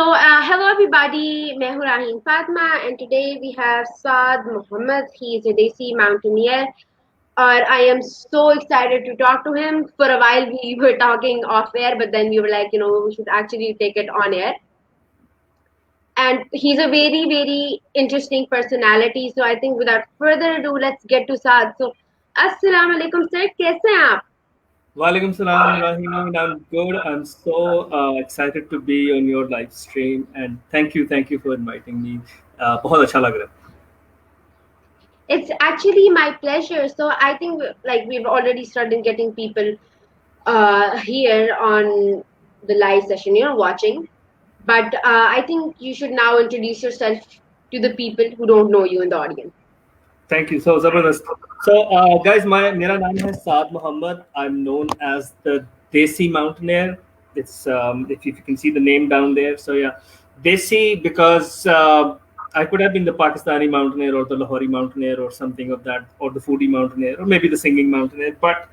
Hello everybody, मैं हूँ Raheen Fatima and today we have Saad Muhammad. He is a Desi mountaineer or I am so excited to talk to him. For a while we were talking off air, but then we were like, we should actually take it on air. And he's a very, very interesting personality. So I think without further ado, let's get to Saad. So, Assalamu alaikum sir, कैसे हैं आप? Walaikum salam, Raheen. I'm good. I'm so excited to be on your live stream, and thank you for inviting me. बहुत अच्छा लग रहा है. It's actually my pleasure. So I think like we've already started getting people here on the live session, watching. But I think you should now introduce yourself to the people who don't know you in the audience. Thank you. So zabardast. So guys, मेरा नाम है Saad Muhammad. I'm known as the Desi mountaineer. It's if you can see the name down there. So yeah, Desi because I could have been the Pakistani mountaineer or the Lahori mountaineer or something of that, or the foodie mountaineer, or maybe the singing mountaineer. But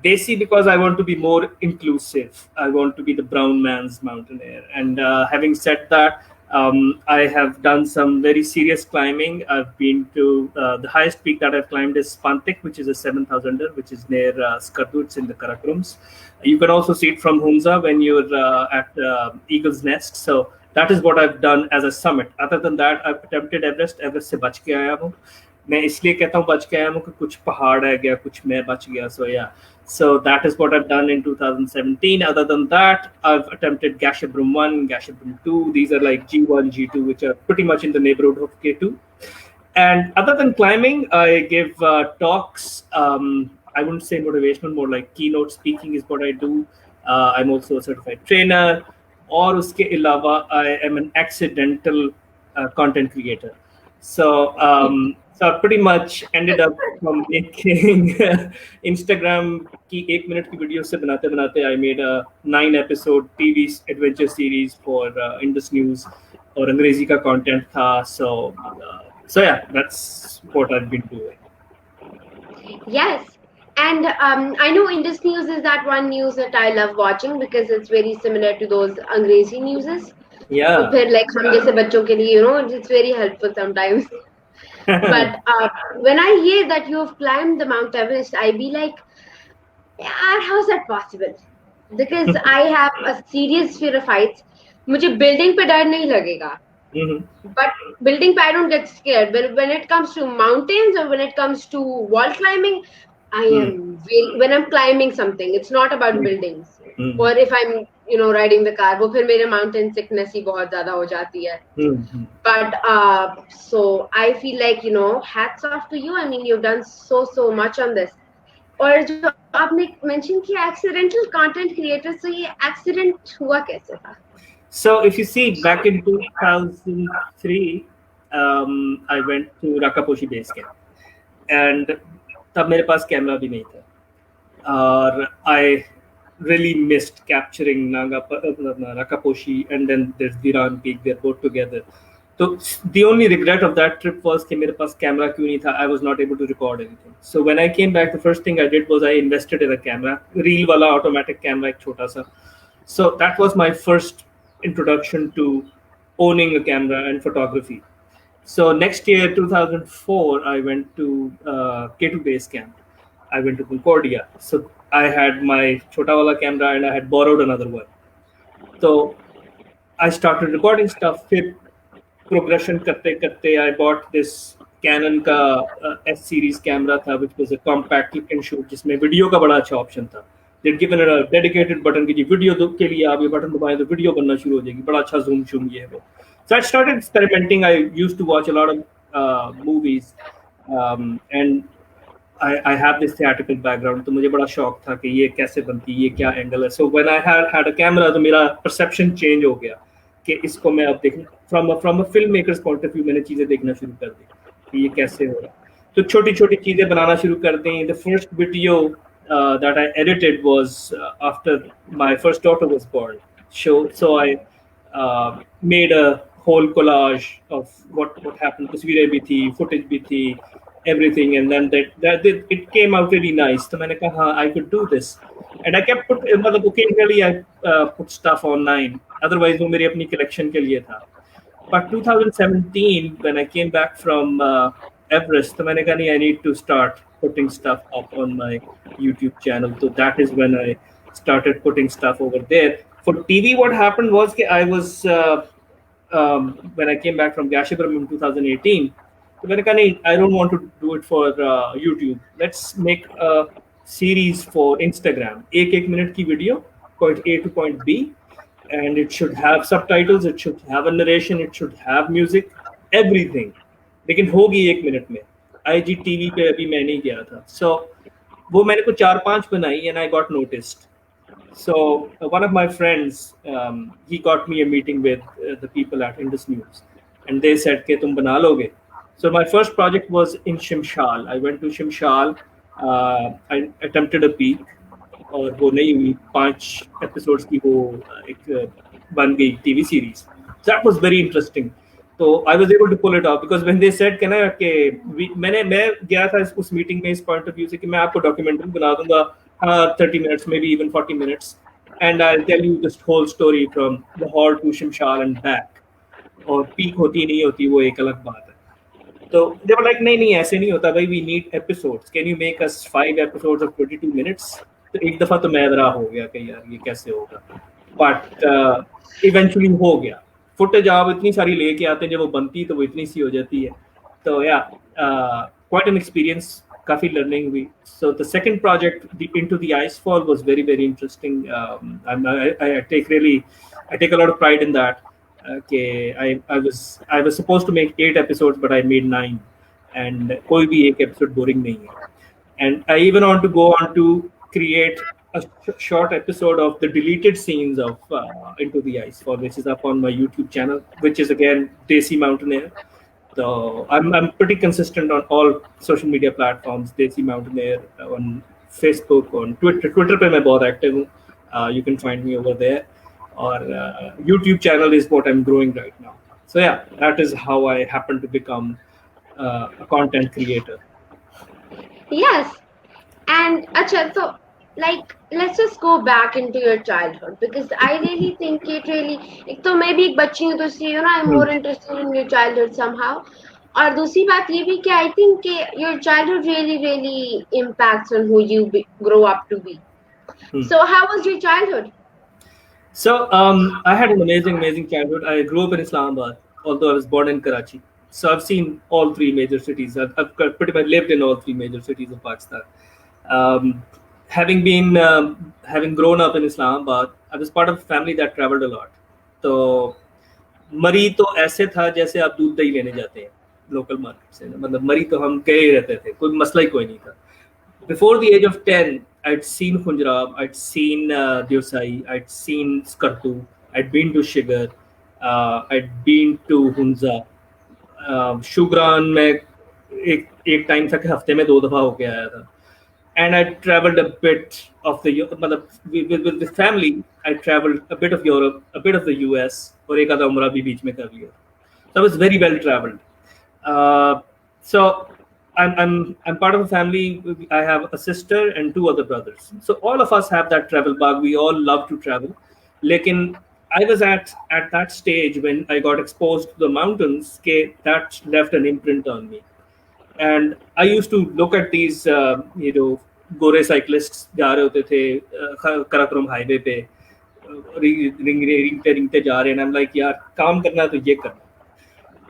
Desi because I want to be more inclusive. I want to be the brown man's mountaineer. And having said that, I have done some very serious climbing. I've been to the highest peak that I've climbed is Spantik, which is a 7,000er, which is near Skardu. It's in the Karakorums. You can also see it from Hunza when you're at Eagle's Nest. So that is what I've done as a summit. Other than that, I've attempted Everest. Everest से बच के आया हूँ. मैं इसलिए कहता हूँ बच के आया हूँ कि कुछ पहाड़ है गया, कुछ मैं बच गया. So yeah. So that is what I've done in 2017. Other than that, I've attempted Gasherbrum 1, Gasherbrum 2. These are like G1, G2, which are pretty much in the neighborhood of K2. And other than climbing, I give talks. I wouldn't say motivational, more like keynote speaking is what I do. I'm also a certified trainer. और उसके अलावा I am an accidental content creator. So I pretty much ended up from making Instagram की 1 minute की video से बनाते बनाते I made a 9-episode TV adventure series for Indus News और अंग्रेजी का content था. So yeah, that's what I've been doing. Yes. And I know Indus News is that one news that I love watching because it's very similar to those Angrezi newses. Yeah. तो फिर like हम जैसे बच्चों के लिए, it's very helpful sometimes. But when I hear that you have climbed the Mount Everest, I be like, yeah, how's that possible? Because I have a serious fear of heights. मुझे building पे डर नहीं लगेगा. But building पे I don't get scared. But when it comes to mountains or when it comes to wall climbing, I am when I'm climbing something, it's not about buildings. Or if I'm riding the car, वो फिर मेरे mountain sickness ही बहुत ज़्यादा हो जाती है. But so I feel like hats off to you. I mean you've done so much on this. और जो आपने mention किया accidental content creator, so ये accident हुआ कैसे था? So if you see back in 2003, I went to Rakaposhi base camp, and तब मेरे पास कैमरा भी नहीं था और I really missed capturing Rakaposhi and then there's Diran Peak. They're both together. So the only regret of that trip was कि मेरे पास camera क्यों नहीं था. I was not able to record anything. So when I came back, the first thing I did was I invested in a camera, reel वाला automatic camera एक छोटा सा. So that was my first introduction to owning a camera and photography. So next year, 2004, I went to K2 base camp. I went to Concordia. So I had my chota wala camera and I had borrowed another one. So I started recording stuff. फिर progression करते करते I bought this Canon का S series camera था, which was a compact click and shoot, जिसमें video का बड़ा अच्छा option था. They'd given it a dedicated button कि जी video के लिए आप ये button दबाएं तो video बनना शुरू हो जाएगी. बड़ा अच्छा zoom ये है वो. So I started experimenting. I used to watch a lot of movies, and I have this theatrical background. तो मुझे बड़ा शौक था कि ये कैसे बनती है, ये क्या angle है. So when I had a camera, तो मेरा perception change हो गया कि इसको मैं अब देखना from a filmmaker's point of view मैंने चीजें देखना शुरू कर दी कि ये कैसे हो रहा. तो छोटी-छोटी चीजें बनाना शुरू कर दी. The first video that I edited was after my first daughter was born. So I made a whole collage of what happened. तस्वीरें भी थी, footage भी थी, everything, and then it came out really nice. So मैंने कहा हाँ, I could do this, and I kept मतलब occasionally I put stuff online. Otherwise वो मेरी अपनी collection के लिए था. But 2017 when I came back from Everest, तो मैंने कहा नहीं, I need to start putting stuff up on my YouTube channel. So that is when I started putting stuff over there. For TV, what happened was that I was when I came back from Gashipuram in 2018. So मैंने कहा नहीं, I don't want to do it for YouTube. Let's make a series for Instagram. एक minute की video, point A to point B, and it should have subtitles, it should have a narration, it should have music, everything. लेकिन होगी 1 minute में. IGTV पे अभी मैं नहीं गया था. So वो मैंने को 4-5 बनाई and I got noticed. So one of my friends, he got me a meeting with the people at Indus News, and they said कि तुम बना लोगे. So my first project was in Shimshal. I went to Shimshal. I attempted a peak, और वो नहीं हुई. 5 episodes की वो एक बन गई TV series. So that was very interesting. So I was able to pull it off because when they said कि मैं गया था उस meeting में इस point of view से कि मैं आपको documentary बना दूंगा 30 minutes, maybe even 40 minutes, and I'll tell you this whole story from Lahore to Shimshal and back. और peak होती नहीं होती वो एक अलग बात है. So they were like नहीं ऐसे नहीं होता भाई, we need episodes. Can you make us 5 episodes of 22 minutes? तो एक दफा तो मैं डरा हो गया कि यार ये कैसे होगा, but eventually हो गया. Footage आप इतनी सारी लेके आते हैं, जब वो बनती तो वो इतनी सी हो जाती है. तो quite an experience, काफी learning हुई. So the second project, Into the Icefall, was very very interesting. I take a lot of pride in that. Okay, I was supposed to make 8 episodes, but I made 9, and कोई भी एक episode boring नहीं है. And I even want to go on to create a short episode of the deleted scenes of Into the Icefall, which is up on my YouTube channel, which is again Desi Mountaineer. So I'm pretty consistent on all social media platforms. Desi Mountaineer on Facebook, on Twitter. Twitter पे मैं बहुत active हूँ. You can find me over there. Or YouTube channel is what I'm growing right now. So yeah, that is how I happen to become a content creator. Yes. And Acha, so like let's just go back into your childhood, because I really think it really, एक तो मैं भी एक बच्ची हूँ, तो इसलिए I'm more interested in your childhood somehow. और दूसरी बात ये भी कि I think your childhood really impacts on who you grow up to be. So how was your childhood? So I had an amazing childhood. I grew up in Islamabad, although I was born in Karachi. So I've seen all 3 major cities. I've pretty much lived in all 3 major cities of Pakistan. Having grown up in Islamabad, I was part of a family that traveled a lot. तो मरी तो ऐसे था जैसे आप दूध दही लेने जाते हैं लोकल मार्केट से. मतलब मरी तो हम गए ही रहते थे, कोई मसला ही कोई नहीं था. Before the age of 10, I'd seen Khunjrab, I'd seen Diosai, I'd seen Skartu, I'd been to Shigar, I'd been to Hunza. Shugran में एक टाइम था कि हफ्ते में 2 दफा होके आया था. And I traveled a bit of with the family. I traveled a bit of Europe, a bit of the US, और एक आधा उम्रा भी बीच में कर लिया. So I was very well traveled. So I'm part of a family. I have a sister and 2 other brothers. So all of us have that travel bug. We all love to travel. Lekin I was at that stage when I got exposed to the mountains, that left an imprint on me. And I used to look at these, Gore cyclists जा रहे होते थे Karakoram highway पे, रिंगते जा रहे हैं. I'm like, यार काम करना तो ये करना.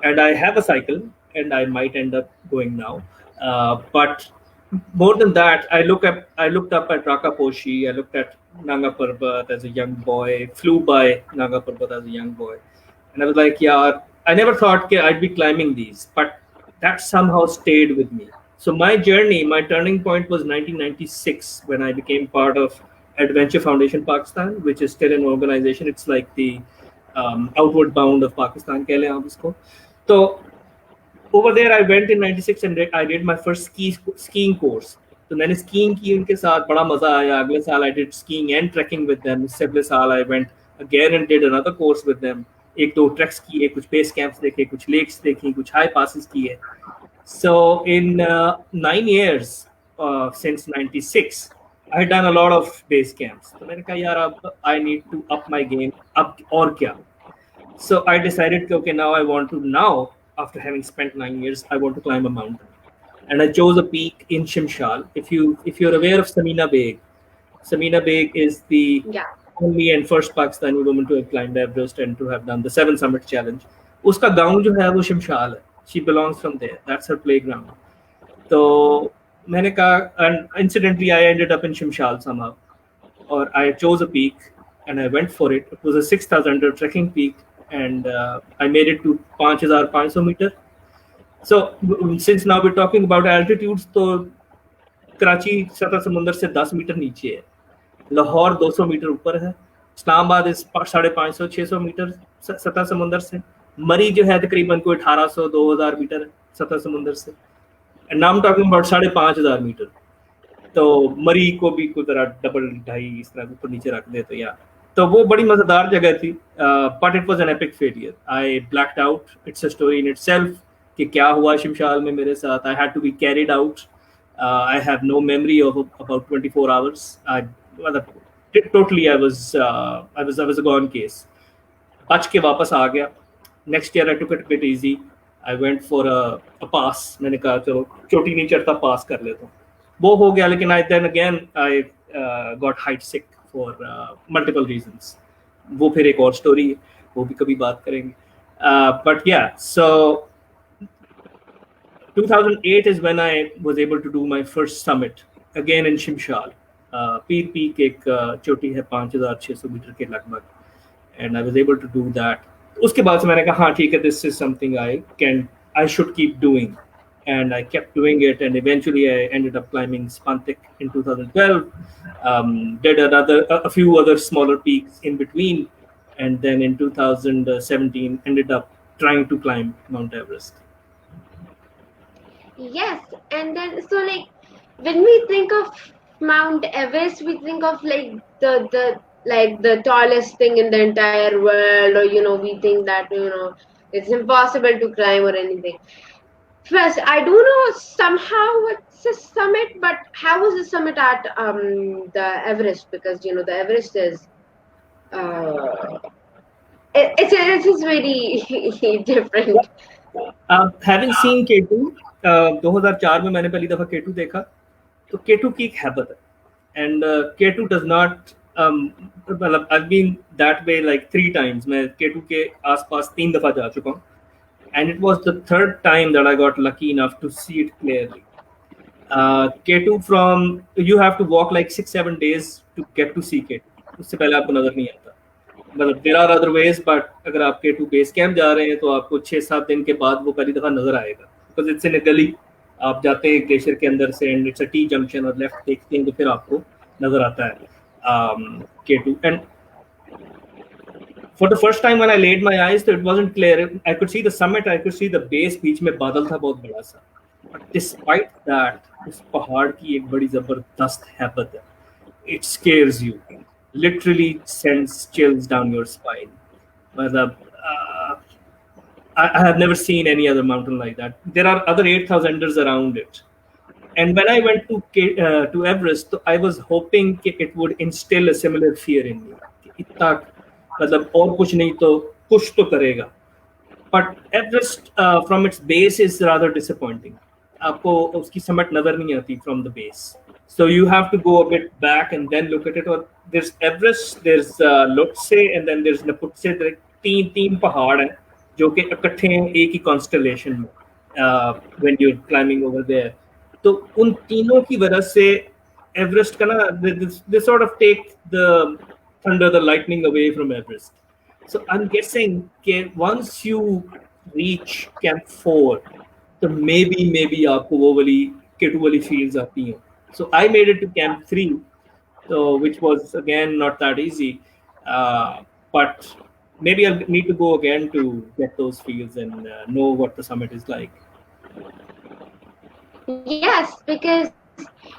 And I have a cycle, and I might end up going now. But more than that, I looked up at Raka Poshi. I looked at Nanga Parbat as a young boy. Flew by Nanga Parbat as a young boy, and I was like, yeah, I never thought I'd be climbing these, but that somehow stayed with me. So my journey, my turning point was 1996 when I became part of Adventure Foundation Pakistan, which is still an organization. It's like the outward bound of Pakistan. कह लें आप इसको. So over there I went in 96 and I did my first skiing course. तो मैंने skiing की उनके साथ, बड़ा मजा आया. अगले साल I did skiing and trekking with them. इससे अगले साल I went again and did another course with them. 1-2 treks किए, कुछ base camps देखे, कुछ lakes देखी, कुछ high passes किए. So in 9 years since '96, I had done a lot of base camps. तो मैंने कहा यार अब I need to up my game. अब और क्या? So I decided, okay, now I want to now after having spent 9 years, I want to climb a mountain, and I chose a peak in Shimshal. If you're aware of Samina Beg is the Yeah. only and first Pakistani woman to have climbed Everest and to have done the Seven Summit Challenge. उसका गांव जो है वो शिमशाल है. She belongs from there. That's her playground. तो मैंने कहा, and incidentally I ended up in Shimshal somehow, or I chose a peak and I went for it. It was a 6,000 trekking peak, and I made it to 5,500 meter. So since now we're talking about altitudes, तो कराची सतह समुंदर से 10 metre नीचे है, Lahore 200 metre ऊपर है, इस्लामाबाद इस 550-600 metre सतह समुंदर से, मरी जो है तकरीबन कोई 1800-2000 मीटर है सतह समुंदर से, and now I am talking about 5,500 metre. तो मरी को भी कोई तरह डबल ढाई इस तरह ऊपर नीचे रख दे तो यार, तो वो बड़ी मजेदार जगह थी. But it was an epic failure. I blacked out. It's a story in itself कि क्या हुआ शिमशाल में मेरे साथ. I had to be carried out. I have no memory of about 24 hours. Totally I was a gone case. बच के वापस आ गया. Next year I took it a bit easy. I went for a pass. मैंने कहा चलो चोटी नहीं चढ़ता, पास कर लेता हूँ. वो हो गया, लेकिन then again I got height sick for multiple reasons. वो फिर एक और स्टोरी है, वो भी कभी बात करेंगे. But yeah, so 2008 is when I was able to do my first summit again in Shimshal. Peer Peak एक चोटी है 5,600 मीटर के लगभग, and I was able to do that. उसके बाद से मैंने कहा हाँ ठीक है, this is something I should keep doing, and I kept doing it, and eventually I ended up climbing Spantik in 2012. Did a few other smaller peaks in between, and then in 2017 ended up trying to climb Mount Everest. Yes, and then so like when we think of Mount Everest, we think of like the tallest thing in the entire world, or we think that it's impossible to climb or anything. First, I do know somehow what's a summit, but how was the summit at the Everest? Because the Everest is uh, it's just very different. Having seen K2, 2004 में मैंने पहली दफा K2 देखा, तो K2 की एक habit है, and K2 does not मतलब I've been that way like 3 times. मैं K2 के आसपास 3 दफा जा चुका हूँ, and it was the 3rd time that I got lucky enough to see it clearly. K2 from you have to walk like 6-7 days to get to see K2. उससे पहले आपको नजर नहीं आता. मतलब there are other ways, but अगर आप K2 base camp जा रहे हैं तो आपको 6-7 दिन के बाद वो पहली दफा नजर आएगा, बिकॉज इट्स इन अ गली. आप जाते हैं ग्लेशियर के अंदर से, and it's a T junction, और लेफ्ट देखते हैं तो फिर आपको नजर आता है K2. And for the first time when I laid my eyes, so it wasn't clear. I could see the summit, I could see the base, बीच में बादल था बहुत बड़ा सा. But despite that, उस पहाड़ की एक बड़ी जबरदस्त हैबत है. It scares you. Literally sends chills down your spine. मतलब I have never seen any other mountain like that. There are other 8,000ers around it. And when I went to Everest, I was hoping it would instill a similar fear in me. इतना मतलब और कुछ नहीं तो कुछ तो करेगा. But Everest from its base is rather disappointing. आपको उसकी समट नजर नहीं आती from the base. So you have to go a bit back and then look at it. Or there's Everest, there's Lhotse, and then there's Naputse. तीन पहाड़ हैं जो कि इकट्ठे हैं एक ही constellation में when you're climbing over there. तो उन तीनों की वजह से एवरेस्ट का ना they sort of take the thunder, the lightning away from Everest. So I'm guessing that once you reach Camp 4, तो maybe आपको वो वाली K2 वाली feels आती हैं. So I made it to Camp 3, which was again not that easy, but maybe I'll need to go again to get those feels and know what the summit is like. Yes, because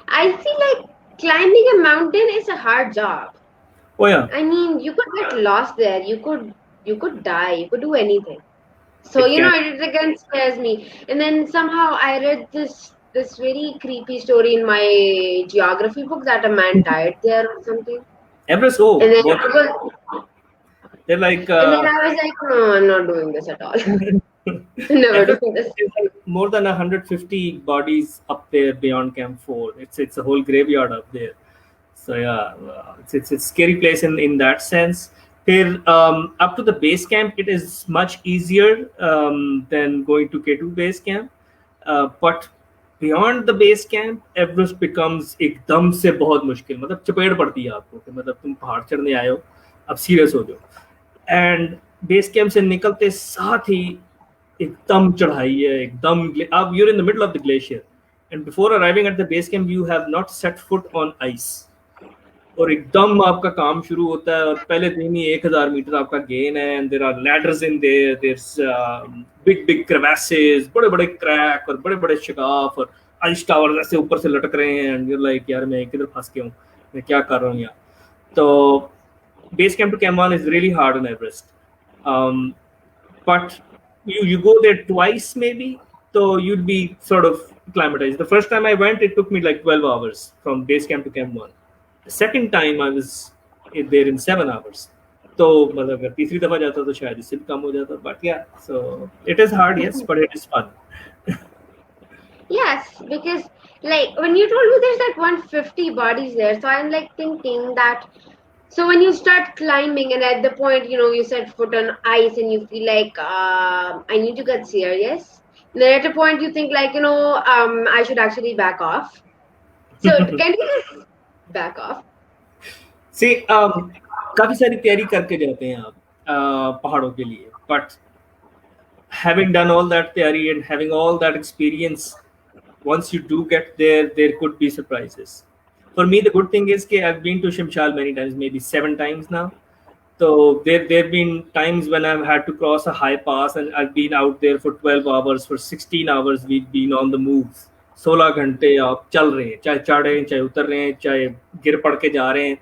I feel like climbing a mountain is a hard job. Oh yeah. I mean, you could get lost there. You could die. You could do anything. So It can. it again scares me. And then somehow I read this very creepy story in my geography book that a man died there or something. Everest, oh, And then what? I was, They're like and then I was like, no, I'm not doing this at all. Never Everest doing this. is like more than 150 bodies up there beyond Camp 4. It's a whole graveyard up there. So yeah, it's a scary place in that sense. Here, up to the base camp, it is much easier than going to K2 base camp. But beyond the base camp, Everest becomes एकदम से बहुत मुश्किल, मतलब चपेट पड़ती है आपको कि मतलब तुम पहाड़ चढ़ने आए हो, अब सीरियस हो जाओ. एंड बेस कैंप से निकलते साथ ही एकदम चढ़ाई है, एकदम अब you're in the middle of the glacier, and before arriving at the base camp you have not set foot on ice. और एकदम आपका काम शुरू होता है और पहले दिन ही 1000 मीटर आपका गेन है, and there are ladders in there, there's big big crevasses, बड़े बड़े क्रैक और बड़े बड़े शिकाफ और आइस टावर ऐसे ऊपर से लटक रहे हैं, एंड यू लाइक यार मैं किधर फंस गया हूँ, मैं क्या कर रहा हूँ यहाँ. तो base camp to Camp 1 is really hard on Everest. But you go there twice maybe, so you'd be sort of acclimatized. The first time I went, it took me like 12 hours from base camp to Camp 1. The second time I was there in 7 hours. तो मतलब अगर तीसरी दफा जाता तो शायद इससे भी कम हो जाता, but yeah, so it is hard, yes, but it is fun. Yes, because like when you told me there's like 150 bodies there, so I'm like thinking that. So when you start climbing and at the point, you set foot on ice and you feel like, I need to get serious. And then at a point you think like, I should actually back off. So can you just back off? See, काफी सारी तैयारी करके जाते हैं आप पहाड़ों के लिए, but having done all that theory and having all that experience, once you do get there, there could be surprises. For me, the good thing is that I've been to Shimshal many times, maybe 7 times now. So there've been times when I've had to cross a high pass and I've been out there for 12 hours, for 16 hours we've been on the move. 16 घंटे आप चल रहे हैं, चाहे चढ़ रहे हैं, चाहे उतर रहे हैं, चाहे गिर पड़ के जा रहे हैं,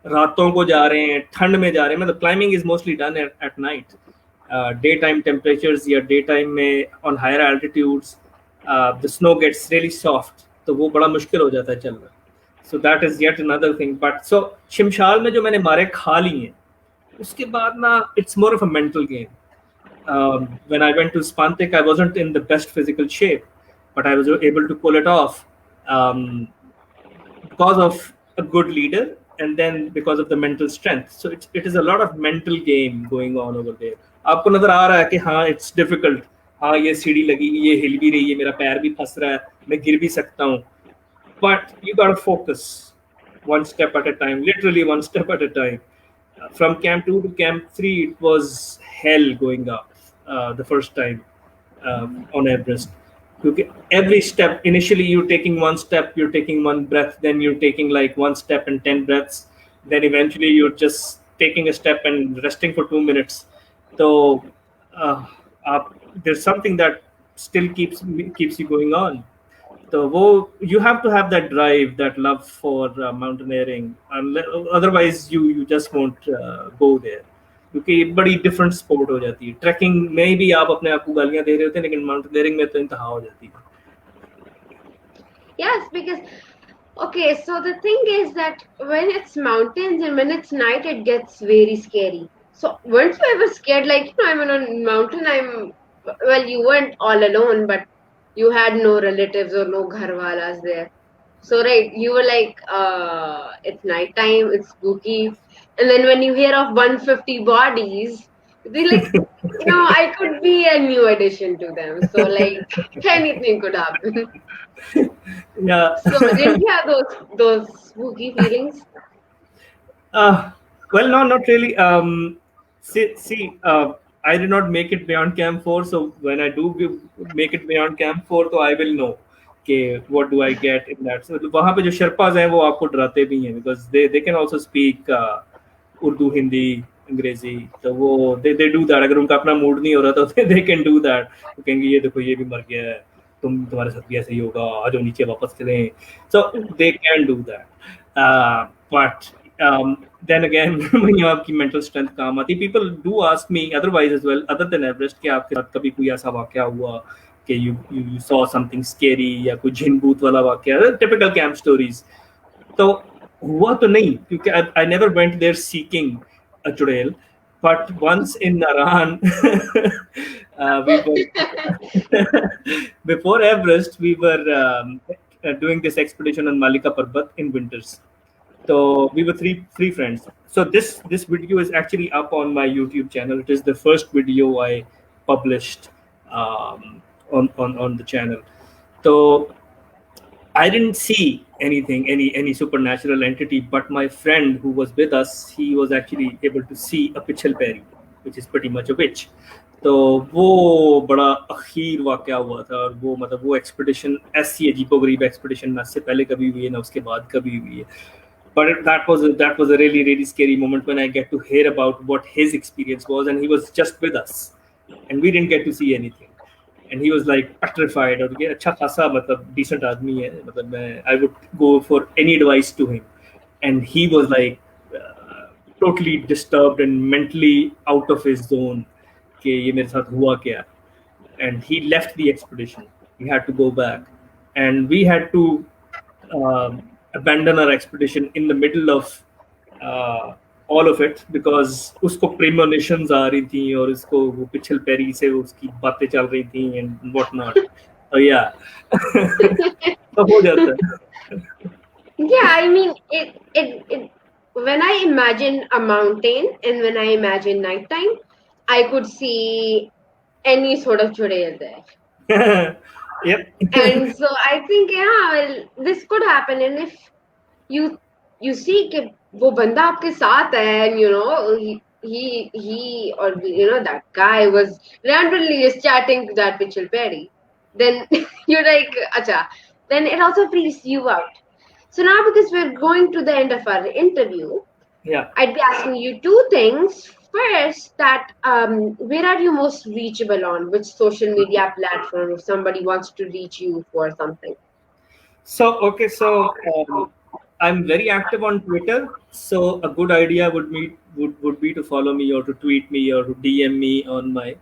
रातों को जा रहे हैं, ठंड में जा रहे हैं. मतलब climbing is mostly done at night. Daytime temperatures या daytime में on higher altitudes, the snow gets really soft, तो वो बड़ा मुश्किल हो जाता है चलना. So that is yet another thing. But so शिमशाल में जो मैंने मारे खा ली हैं, उसके बाद ना it's more of a mental game. When I went to Spantik, I wasn't in the best physical shape, but I was able to pull it off because of a good leader and then because of the mental strength. So it is a lot of mental game going on over there. आपको नजर आ रहा है कि हाँ it's difficult, हाँ ये सीढ़ी लगी, ये हिल भी रही है, मेरा पैर भी फंस रहा है, मैं गिर भी सकता हूँ, but you gotta focus one step at a time, literally one step at a time. From Camp 2 to Camp 3, it was hell going up the first time on Everest. Because every step, initially you're taking one step, you're taking one breath, then you're taking like one step and 10 breaths. Then eventually you're just taking a step and resting for 2 minutes. So there's something that still keeps you going on. So you have to have that drive, that love for mountaineering, otherwise you just won't go there. क्योंकि ये बड़ी different sport हो जाती है. Trekking में भी आप अपने आप को गालियां दे रहे होते हैं, लेकिन माउंटेनियरिंग में तो इंतहा हो जाती है. Yes, because okay, so the thing is that when it's mountains and when it's night, it gets very scary. So weren't you ever scared? Like, I'm on a mountain. Well, you weren't all alone, but you had no relatives or no gharwalas there. So right, you were like, it's nighttime, it's spooky, and then when you hear of 150 bodies, they like, I could be a new addition to them. So like, anything could happen. Yeah. So did you have those spooky feelings? Well, no, not really. I did not make it beyond Camp 4, so when I do make it beyond Camp 4, so I will know okay, what do I get in that. So वहाँ पे जो शर्पाज हैं वो आपको डराते भी हैं because they can also speak Urdu, Hindi, अंग्रेजी, तो वो they do that. अगर उनका अपना मूड नहीं हो रहा तो they can do that. वो कहेंगे ये देखो ये भी मर गया है, तुम्हारे साथ भी ऐसे ही होगा, आ जाओ नीचे वापस चलें. So they can do that. But then again when आपकी mental strength काम आती, people do ask me otherwise as well other than Everest कि आपके साथ कभी कोई ऐसा वाकया हुआ कि you saw something scary या कोई जिन भूत वाला वाकया, typical camp stories. तो हुआ तो नहीं क्योंकि I never went there seeking a चुड़ैल, but once in Naran we were before Everest we were doing this expedition on Malika Parbat in winters. So we were three friends. So this video is actually up on my YouTube channel. It is the first video I published on the channel. So I didn't see anything, any supernatural entity, but my friend who was with us, he was actually able to see a Pichelperi, which is pretty much a witch. तो वो बड़ा अखीर वाकया हुआ था, और वो मतलब वो एक्सपीडिशन ऐसी अजीबोगरीब एक्सपीडिशन ना इससे पहले कभी हुई है ना उसके बाद कभी हुई है. But that was a really scary moment when I get to hear about what his experience was, and he was just with us, and we didn't get to see anything. And he was like petrified. और ये अच्छा खासा मतलब decent आदमी है, मतलब मैं I would go for any advice to him, and he was like totally disturbed and mentally out of his zone कि ये मेरे साथ हुआ क्या. And he left the expedition. We had to go back, and we had to abandon our expedition in the middle of all of it because उसको premonitions आ रही थी और उसको वो पिछल पैरी से उसकी बातें चल रही थी and what not. So yeah, तो हो जाता है. Yeah, I mean, it when I imagine a mountain and when I imagine nighttime, I could see any sort of chudel there. Yep. And so I think, yeah, well, this could happen. And if you see कि वो बंदा आपके साथ है, and you know he or you know that guy was randomly just chatting to that Mitchell Perry, then you're like, acha, then it also freaks you out. So now, because we're going to the end of our interview, Yeah. I'd be asking you two things. First, that where are you most reachable on? Which social media platform if somebody wants to reach you for something? So I'm very active on Twitter. So a good idea would be to follow me or to tweet me or to DM me on my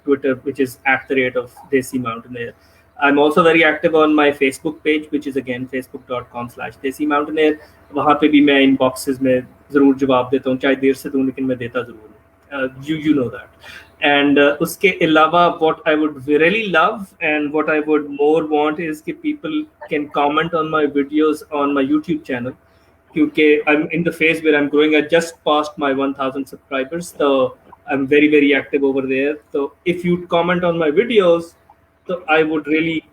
Twitter, which is @ of Desi Mountaineer. I'm also very active on my Facebook page, which is again facebook.com/Desi Mountaineer. वहाँ पे भी मैं इनबॉक्सेस में ज़रूर जवाब देता हूँ, चाहे देर से दूँ लेकिन मैं देता ज़रूर हूँ. You know that. And उसके अलावा what I would really love and what I would more want is कि people can comment on my videos on my YouTube channel, क्योंकि I'm in the phase where I'm growing. I just passed my 1,000 subscribers, so I'm very active over there. So if you comment on my videos, so I would really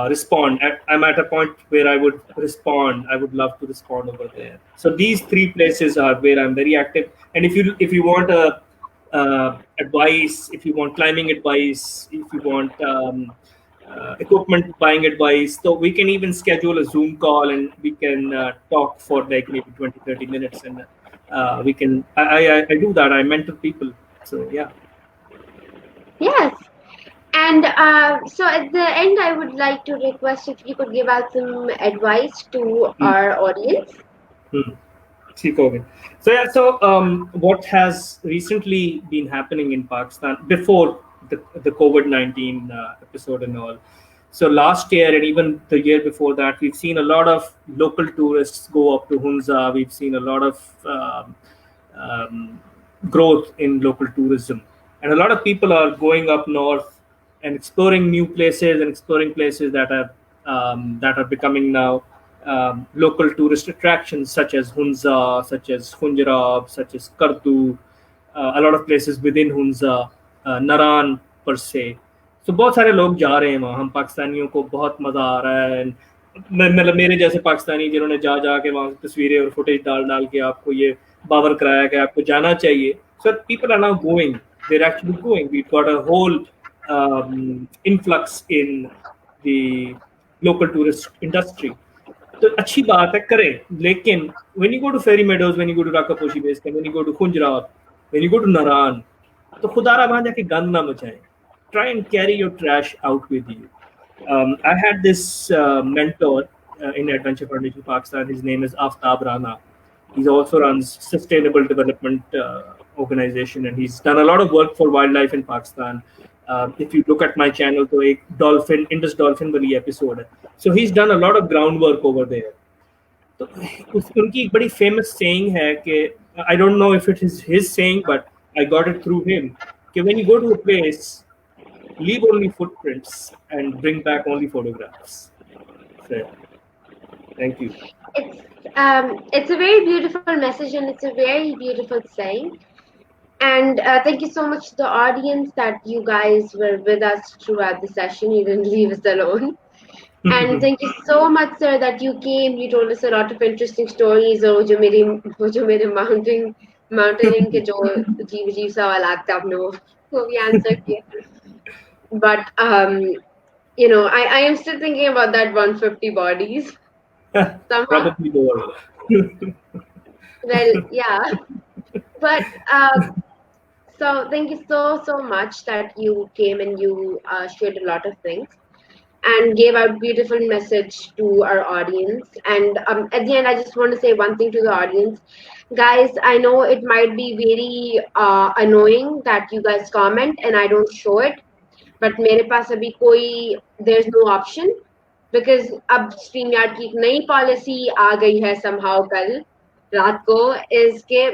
respond. I'm at a point where I would respond. I would love to respond over there. So these three places are where I'm very active. And if you want advice, if you want climbing advice, if you want equipment buying advice, so we can even schedule a Zoom call and we can talk for like maybe 20-30 minutes, and we can I do that. I mentor people. So yeah. Yes. And so at the end, I would like to request if you could give out some advice to our audience. So yeah, what has recently been happening in Pakistan before the COVID-19 episode and all. So last year and even the year before that, we've seen a lot of local tourists go up to Hunza. We've seen a lot of growth in local tourism, and a lot of people are going up north and exploring new places and exploring places that are becoming now local tourist attractions, such as Hunza, such as Khunjarab, such as Kartu, a lot of places within Hunza, Naran per se. So बहुत सारे लोग जा रहे हैं वहाँ. हम पाकिस्तानियों को बहुत मज़ा आ रहा है. मतलब मेरे जैसे पाकिस्तानी जिन्होंने जा के वहाँ तस्वीरें और फुटेज डाल के आपको ये बावर कराया कि आपको जाना चाहिए. So people are now going. They're actually going. We've got a whole influx in the local tourist industry. तो अच्छी बात है करें, लेकिन when you go to Fairy Meadows, when you go to Rakaposhi Base Camp, when you go to Khunjarab, when you go to Naran, तो खुदारा वहाँ जाके गंद ना मचाएं. Try and carry your trash out with you. I had this mentor in Adventure Foundation Pakistan. His name is Aftab Rana. He also runs sustainable development organization, and he's done a lot of work for wildlife in Pakistan. If you look at my channel, तो एक dolphin Indus dolphin वाली episode है. So he's done a lot of groundwork over there. तो उनकी एक बड़ी famous saying है कि I don't know if it is his saying, but I got it through him. कि when you go to a place, leave only footprints and bring back only photographs. So, thank you. It's a very beautiful message and it's a very beautiful saying. And thank you so much to the audience that you guys were with us throughout the session. You didn't leave us alone. And thank you so much, sir, that you came. You told us a lot of interesting stories. और जो मेरे mountaineering के जो अजीब सवालात थे आपने वो भी answer किया. But I am still thinking about that 150 bodies. Somehow. Probably more. Well, yeah. But so thank you so much that you came and you shared a lot of things and gave out beautiful message to our audience. And at the end, I just want to say one thing to the audience. Guys, I know it might be very annoying that you guys comment and I don't show it. But मेरे पास अभी कोई there's no option because अब StreamYard की एक नई policy आ गई है somehow कल रात को is के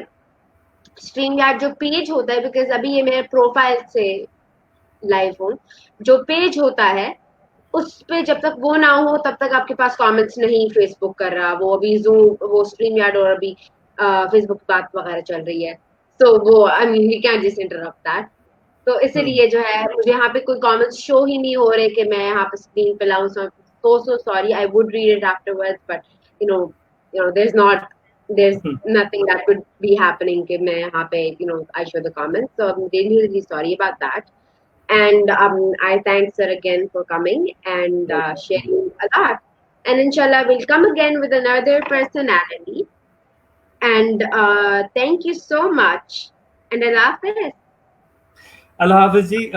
StreamYard जो पेज होता है because अभी ये मेरे प्रोफाइल से लाइव हूँ जो पेज होता है उस पे जब तक वो ना हो तब तक आपके पास कमेंट्स नहीं फेसबुक कर रहा वो अभी Zoom वो StreamYard और अभी फेसबुक बात वगैरह चल रही है so वो I mean we can't just interrupt that तो इसीलिए जो है मुझे यहाँ पे कोई कमेंट्स शो ही नहीं हो रहे कि मैं यहाँ पे स्क्रीन पे लाऊं so sorry I would read it afterwards but you know there's nothing that could be happening कि मैं यहाँ पे I show the comments so I'm really sorry about that and I thank sir again for coming and sharing a lot and inshallah we'll come again with another personality and thank you so much and Allah Hafiz. Allah Hafiz ji.